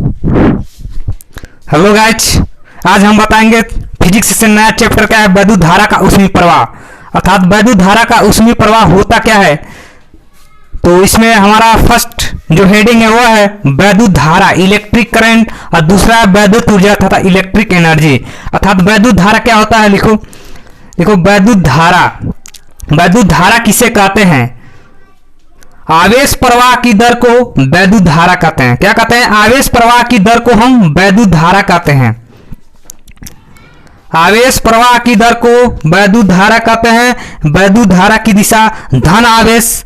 Hello guys, आज हम बताएंगे फिजिक्स से नया चैप्टर क्या है, वैद्युत धारा का ऊष्मीय प्रवाह। अर्थात वैद्युत धारा का ऊष्मीय प्रवाह होता क्या है। तो इसमें हमारा फर्स्ट जो हेडिंग है वो है वैद्युत धारा, इलेक्ट्रिक करंट, और दूसरा है वैद्युत ऊर्जा तथा इलेक्ट्रिक एनर्जी। अर्थात वैद्युत धारा क्या होता है, लिखो वैद्युत धारा किसे कहते हैं। आवेश प्रवाह की दर को वैद्युत धारा कहते हैं। क्या कहते हैं? आवेश प्रवाह की दर को हम वैद्युत धारा कहते हैं। आवेश प्रवाह की दर को वैद्युत धारा कहते हैं। वैद्युत धारा की दिशा धन आवेश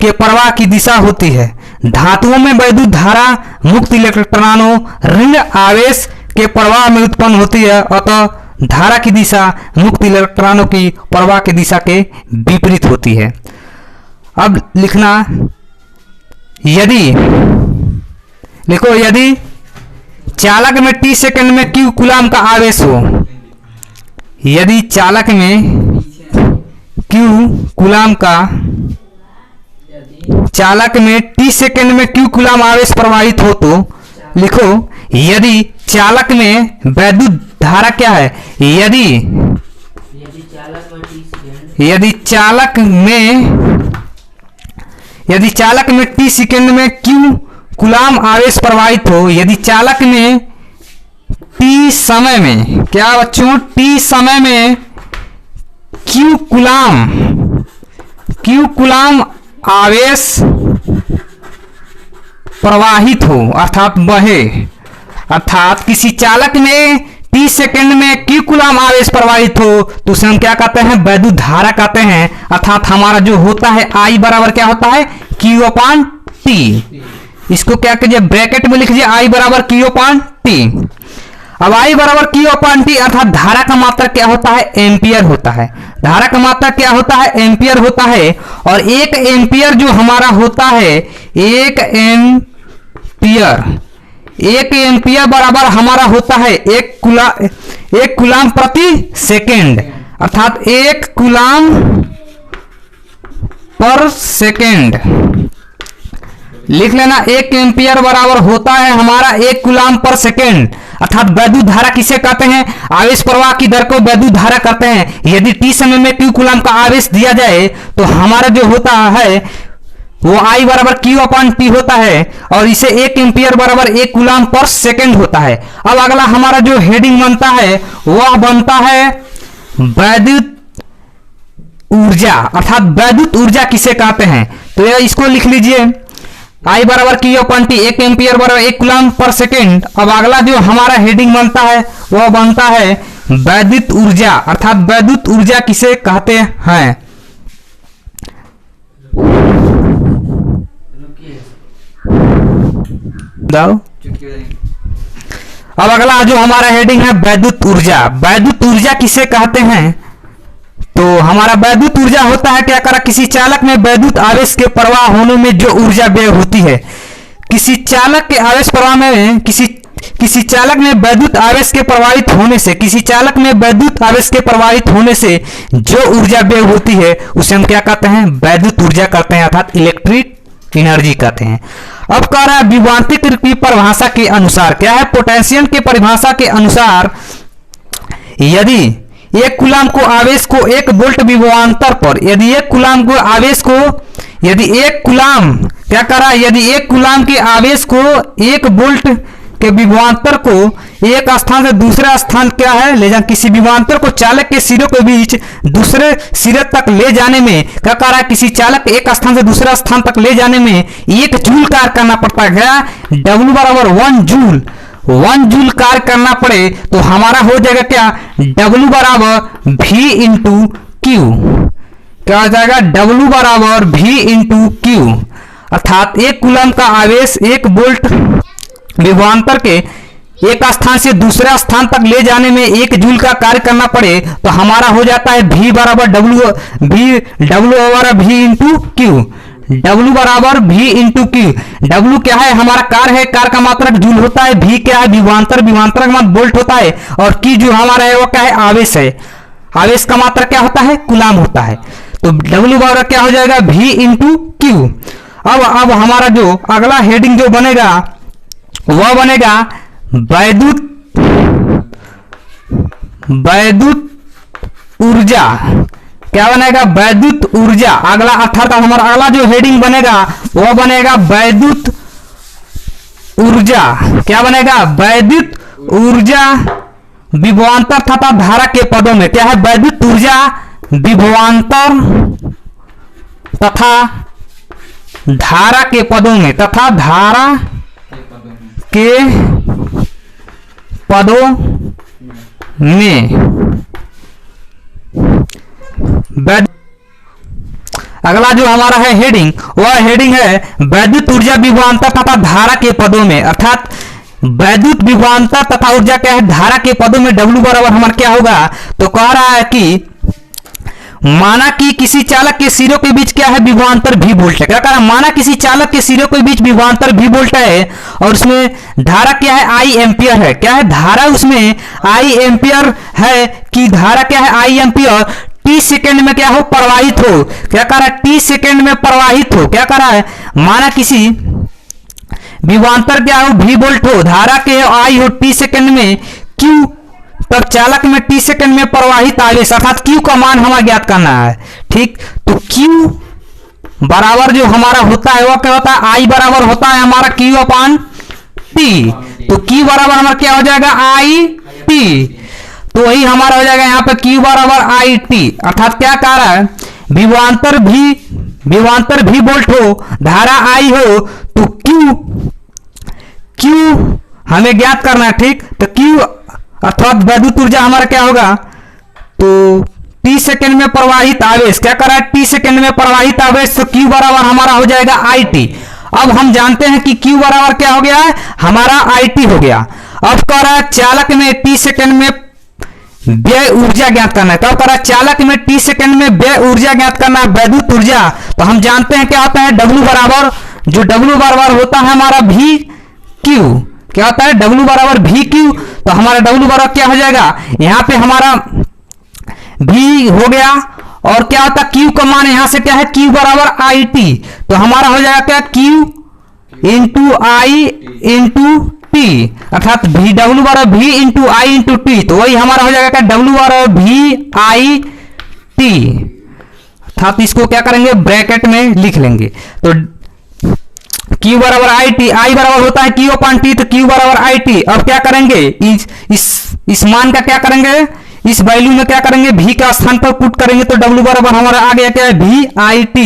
के प्रवाह की दिशा होती है। धातुओं में वैद्युत धारा मुक्त इलेक्ट्रॉनों ऋण आवेश के प्रवाह में उत्पन्न होती है, अतः धारा की दिशा मुक्त इलेक्ट्रॉनों की प्रवाह की दिशा के विपरीत होती है। अब लिखना, यदि चालक में t सेकंड में q कूलाम का आवेश हो, यदि चालक में t सेकंड में q कूलाम आवेश प्रवाहित हो, तो लिखो यदि चालक में वैद्युत धारा क्या है। यदि चालक में t सेकंड में q कूलाम आवेश प्रवाहित हो, यदि चालक में t समय में, क्या बच्चों, t समय में q कूलाम आवेश प्रवाहित हो, अर्थात बहे। अर्थात किसी चालक में t सेकंड में q कूलाम आवेश प्रवाहित हो तो उसे हम क्या कहते हैं, वैद्युत धारा कहते हैं। अर्थात हमारा जो होता है I बराबर क्या होता है, Q/T। इसको क्या कीजिए, ब्रैकेट में लिख लीजिए I बराबर Q/T। अब I बराबर Q/T अर्थात धारा का मात्रक क्या होता है, एम्पियर होता है। धारा का मात्रक क्या होता है, एम्पियर होता है। और एक एम्पियर जो हमारा होता है, एक एम्पियर बराबर हमारा होता है एक कूलाम प्रति सेकेंड। अर्थात 1 कूलाम पर सेकेंड लिख लेना। 1 एम्पियर बराबर होता है हमारा 1 कूलाम पर सेकेंड। अर्थात वैद्युत धारा किसे कहते हैं, आवेश प्रवाह की दर को वैद्युत धारा कहते हैं। यदि t समय में q कूलाम का आवेश दिया जाए तो हमारा जो होता है वो I बराबर Q/T होता है, और इसे 1 एम्पियर बराबर 1 कूलाम पर सेकेंड होता है। अब अगला हमारा जो हेडिंग बनता है वह बनता है वैद्युत ऊर्जा। अर्थात वैद्युत ऊर्जा किसे कहते हैं, तो यह इसको लिख लीजिए I बराबर Q/T, 1 एम्पियर बराबर 1 कूलाम पर सेकेंड। अब अगला जो हमारा हेडिंग बनता है वह बनता है वैद्युत ऊर्जा। अर्थात वैद्युत ऊर्जा किसे कहते हैं। अब अगला जो हमारा हेडिंग है वैद्युत ऊर्जा। वैद्युत ऊर्जा किसे कहते हैं, तो हमारा वैद्युत ऊर्जा होता है क्या करा, किसी चालक में वैद्युत आवेश के प्रवाह होने में जो ऊर्जा व्यय होती है। किसी चालक के आवेश प्रवाह में किसी चालक में वैद्युत आवेश के प्रवाहित होने से जो ऊर्जा व्यय होती है उसे हम क्या कहते हैं, वैद्युत ऊर्जा कहते हैं, अर्थात इलेक्ट्रिक एनर्जी कहते हैं। अब कह रहा है विभवांतर की परिभाषा के अनुसार, क्या है, पोटेंशियल की परिभाषा के अनुसार, यदि 1 कूलाम को आवेश को 1 वोल्ट विभवांतर पर, यदि 1 कूलाम के आवेश को 1 वोल्ट के विभवांतर को एक स्थान से दूसरे स्थान क्या है ले जाना, किसी विभवांतर को चालक के सिरों के बीच दूसरे सिरे तक ले जाने में क्या कर रहा है, किसी चालक के एक स्थान से दूसरे स्थान तक ले जाने में 1 जूल कार्य करना पड़ता है। W बराबर 1 जूल कार्य करना पड़े तो हमारा हो जाएगा क्या, W बराबर V इंटू Q। क्या हो जाएगा, W बराबर V इंटू Q। अर्थात 1 कूलाम का आवेश 1 वोल्ट विभवांतर के एक स्थान से दूसरे स्थान तक ले जाने में 1 जूल का कार्य करना पड़े तो हमारा हो जाता है V बराबर W इंटू Q। W बराबर V इंटू Q। W क्या है, हमारा कार है, कार का मात्रक जूल होता है। V क्या है, विभवांतर का मात्रक वोल्ट होता है। और Q जो हमारा है वो क्या है, आवेश है। आवेश का मात्रक क्या होता है, कूलाम होता है। तो W बराबर क्या हो जाएगा, V इंटू Q। अब हमारा जो अगला हेडिंग जो बनेगा वह बनेगा वैद्युत ऊर्जा। क्या बनेगा? वैद्युत ऊर्जा। अगला अर्थात हमारा अगला जो हेडिंग बनेगा वह बनेगा वैद्युत ऊर्जा। क्या बनेगा? वैद्युत ऊर्जा विभवांतर तथा धारा के पदों में। क्या है? वैद्युत ऊर्जा विभवांतर तथा धारा के पदों में, तथा धारा के पदों में। अगला जो हमारा है हेडिंग, वह हेडिंग है वैद्युत ऊर्जा विभवांतर तथा धारा के पदों में। अर्थात वैद्युत विभवांतर तथा ऊर्जा क्या है? धारा के पदों में W बराबर हमारा क्या होगा? तो कह रहा है कि माना कि किसी चालक के सिरों के बीच क्या है? विभवांतर V वोल्ट है। क्या कह रहा है? माना किसी चालक के सिरों के बीच विभवांतर V वोल्ट है और उसमें धारा क्या है? I एम्पियर है। क्या है? धारा उसमें I एम्पियर है कि धारा क्या है? I एम्पियर T सेकेंड में क्या हो? प्रवाहित हो। क्या कह रहा है? T सेकेंड में प्रवाहित हो। क्या कह रहा है? माना किसी विभवांतर क्या हो? V वोल्ट हो, धारा के I हो T सेकेंड में Q, तब चालक में T सेकेंड में प्रवाहित आवेश अर्थात Q का मान हमें ज्ञात करना है। ठीक, तो Q बराबर जो हमारा होता है वह क्या होता है? I बराबर होता है हमारा Q अपान T। तो Q बराबर हमारा क्या हो जाएगा? I T। तो वही हमारा हो जाएगा यहाँ पे Q बराबर I T। अर्थात क्या कह रहा है? विभवांतर भी वोल्ट हो, धारा I हो, तो Q हमें ज्ञात करना है। ठीक, तो Q अर्थात वैद्युत ऊर्जा हमारा क्या होगा? तो T सेकेंड में प्रवाहित आवेश। क्या कर रहा है? T सेकेंड में प्रवाहित आवेश, तो Q बराबर हमारा हो जाएगा IT। अब हम जानते हैं कि Q बराबर क्या हो गया है? हमारा IT हो गया। अब कह रहा है चालक में T सेकेंड में व्यय ऊर्जा ज्ञात करना है। कब कर रहा है? चालक में T सेकेंड में व्यय ऊर्जा ज्ञात करना है, वैद्युत ऊर्जा। तो हम जानते हैं क्या होता है? W बराबर, जो W बराबर होता है हमारा VQ। क्या होता है? W बराबर VQ। तो हमारा W बराबर क्या हो जाएगा? यहाँ पे हमारा V हो गया और क्या होता है? Q का मान यहाँ से क्या है? Q बराबर IT। तो हमारा हो जाएगा क्या? Q into I into T, अर्थात W बराबर V into I into T। तो वही हमारा हो जाएगा क्या? W बराबर VIT। अर्थात इसको क्या करेंगे? ब्रैकेट में लिख लेंगे। तो Q बराबर IT, I बराबर होता है Q अपान T, तो Q बराबर IT। अब क्या करेंगे? इस मान का क्या करेंगे? इस वैल्यू में क्या करेंगे? V का स्थान पर पुट करेंगे तो W बराबर हमारा आ गया क्या है? VIT।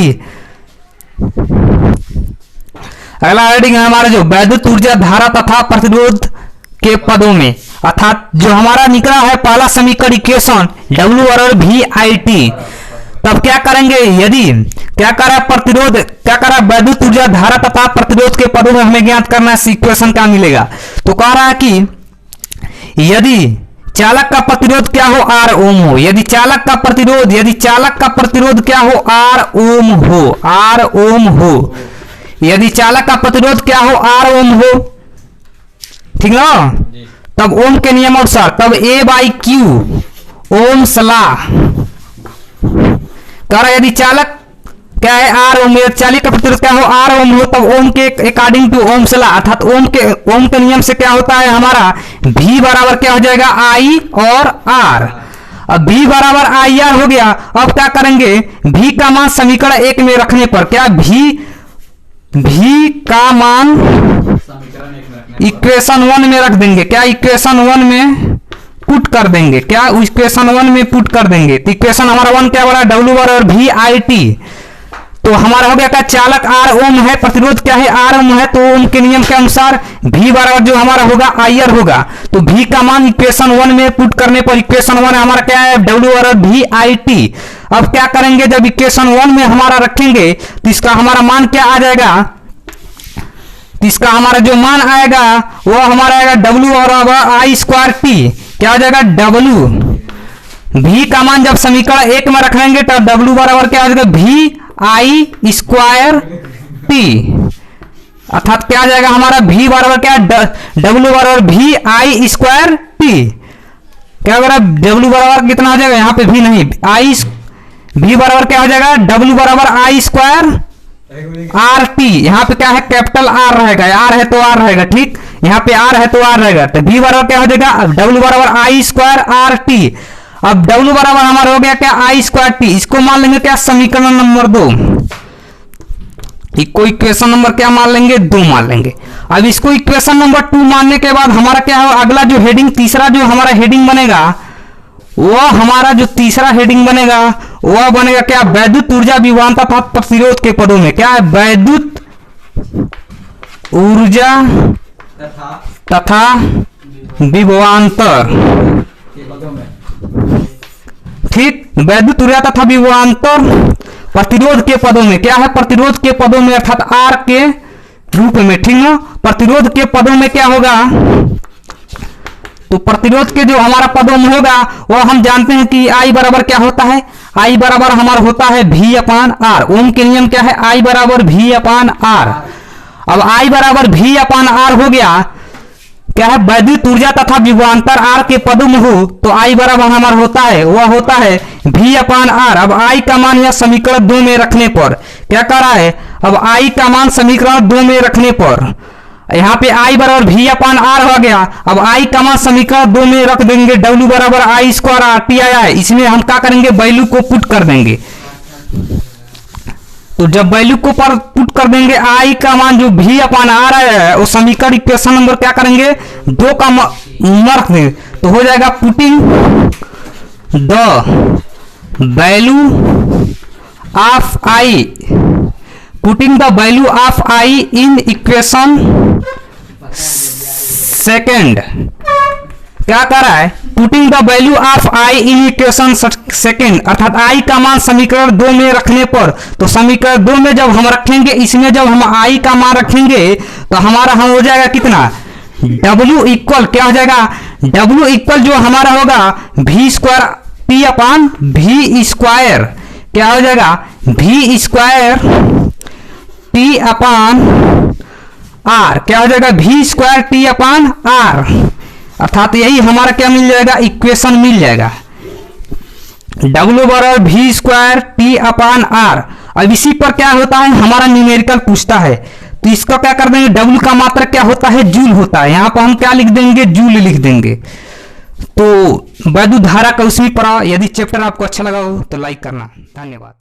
अगला हेडिंग है हमारा जो वैद्युत ऊर्जा धारा तथा प्रतिरोध के पदों में। अर्थात जो हमारा निकला है पहला समीकरण इक्वेशन W बराबर VIT। तब क्या करेंगे? यदि क्या करा प्रतिरोध, क्या करा वैद्युत ऊर्जा धारा तथा प्रतिरोध के पदों में हमें ज्ञात करना है, इक्वेशन क्या मिलेगा? तो कह रहा है कि यदि चालक का प्रतिरोध क्या हो? R ओम हो। यदि चालक का प्रतिरोध क्या हो? R ओम हो, R ओम हो। यदि चालक का प्रतिरोध क्या हो? R ओम हो। ठीक ना? तब ओम के नियम अनुसार तब A/Q ओम्स लॉ कह रहा यदि चालक क्या है? R ओम। चालक का प्रतिरोध क्या हो? R ओम हो, तब ओम के अकॉर्डिंग टू ओम्स लॉ अर्थात ओम के नियम से क्या होता है हमारा? V बराबर क्या हो जाएगा? I और R। अब V बराबर IR हो गया। अब क्या करेंगे? V का मान समीकरण 1 में रखने पर क्या V का मान इक्वेशन 1 में रख देंगे। क्या? इक्वेशन 1 में पुट कर देंगे। क्या? इक्वेशन 1 में पुट कर देंगे। तो इक्वेशन हमारा 1 क्या बड़ा? W बराबर VIT। तो हमारा हो गया क्या? चालक R ओम है, प्रतिरोध क्या है? R ओम है, तो ओम के नियम के अनुसार V बराबर जो हमारा होगा IR होगा। तो V का मान इक्वेशन 1 में पुट करने पर इक्वेशन 1 हमारा क्या है? W बराबर VIT। अब क्या करेंगे? जब इक्वेशन 1 में हमारा रखेंगे तो इसका हमारा मान क्या आ जाएगा? तो इसका हमारा जो मान आएगा वो हमारा आएगा W बराबर I स्क्वायर T। क्या हो जाएगा? W V का मान जब समीकरण 1 में रख लेंगे तब W बराबर क्या हो जाएगा? VI square T। अर्थात क्या आ जाएगा हमारा? V बराबर क्या? W बराबर VI स्क्वायर T। क्या बराबर? W बराबर कितना हो जाएगा? यहाँ पे V नहीं, V बराबर क्या हो जाएगा? W बराबर I स्क्वायर आर टी, यहाँ पे क्या है कैपिटल आर रहेगा, आर है तो आर रहेगा, ठीक, यहाँ पे आर है तो आर रहेगा, तो V बराबर क्या हो जाएगा, W बराबर आई स्क्वायर आर टी। अब W बराबर हमारा हो गया क्या, आई स्क्वायर टी। इसको मान लेंगे क्या, समीकरण नंबर 2, इसको इक्वेशन नंबर क्या मान लेंगे, 2 मान लेंगे। अब इसको इक्वेशन नंबर 2 मानने के बाद हमारा क्या है, अगला जो हेडिंग, तीसरा जो हमारा हेडिंग बनेगा, वह हमारा जो तीसरा हेडिंग बनेगा वह बनेगा क्या, वैद्युत ऊर्जा विभवांतर तथा प्रतिरोध के पदों में, क्या है, वैद्युत ऊर्जा तथा विभवांतर, ठीक, वैद्युत ऊर्जा तथा विभवांतर प्रतिरोध के पदों में, क्या है, प्रतिरोध के पदों में अर्थात आर के रूप में, ठीक ना। प्रतिरोध के पदों में क्या होगा, तो प्रतिरोध के जो हमारा पदों में होगा वह हम जानते हैं कि आई बराबर क्या होता है, आई बराबर हमारा होता है V अपान आर। ओम के नियम क्या है, आई बराबर V अपान आर। अब आई बराबर V अपान आर हो गया, क्या है, वैद्युत ऊर्जा तथा विभवांतर आर के पदों में हो तो आई बराबर हमारा होता है, वह होता है V अपान आर। अब आई का मान यह समीकरण 2 में रखने पर क्या कर रहा है, अब आई का मान समीकरण 2 में रखने पर यहाँ पे आई बराबर V अपान आर हो गया। अब आई का मान समीकरण 2 में रख देंगे, W बराबर आई स्क्वायर आर टी आया है, इसमें हम क्या करेंगे, वैल्यू को पुट कर देंगे। तो जब वैल्यू को पर पुट कर देंगे, आई का मान जो V अपान आर है वो समीकरण इक्वेशन नंबर क्या करेंगे, 2 का रख देंगे, तो हो जाएगा putting the value of I, putting the value of I in equation second, क्या कर रहा है, putting the value of I in equation second, अर्थात आई का मान समीकरण 2 में रखने पर, तो समीकरण 2 में जब हम रखेंगे, इसमें जब हम आई का मान रखेंगे तो हमारा हम हो जाएगा कितना, W इक्वल क्या हो जाएगा, W इक्वल जो हमारा होगा V square T upon V square, क्या हो जाएगा, V square T upon R, क्या हो जाएगा, V square T upon R, अर्थात यही हमारा क्या मिल जाएगा, इक्वेशन मिल जाएगा, W बराबर V square T upon R. अब इसी पर क्या होता है, हमारा न्यूमेरिकल पूछता है, तो इसको क्या कर देंगे, W का मात्रा क्या होता है, जूल होता है, यहाँ पर हम क्या लिख देंगे, जूल लिख देंगे। तो वैद्युत धारा का उसमें पढ़ा। यदि चैप्टर आपको अच्छा लगा हो तो लाइक करना। धन्यवाद।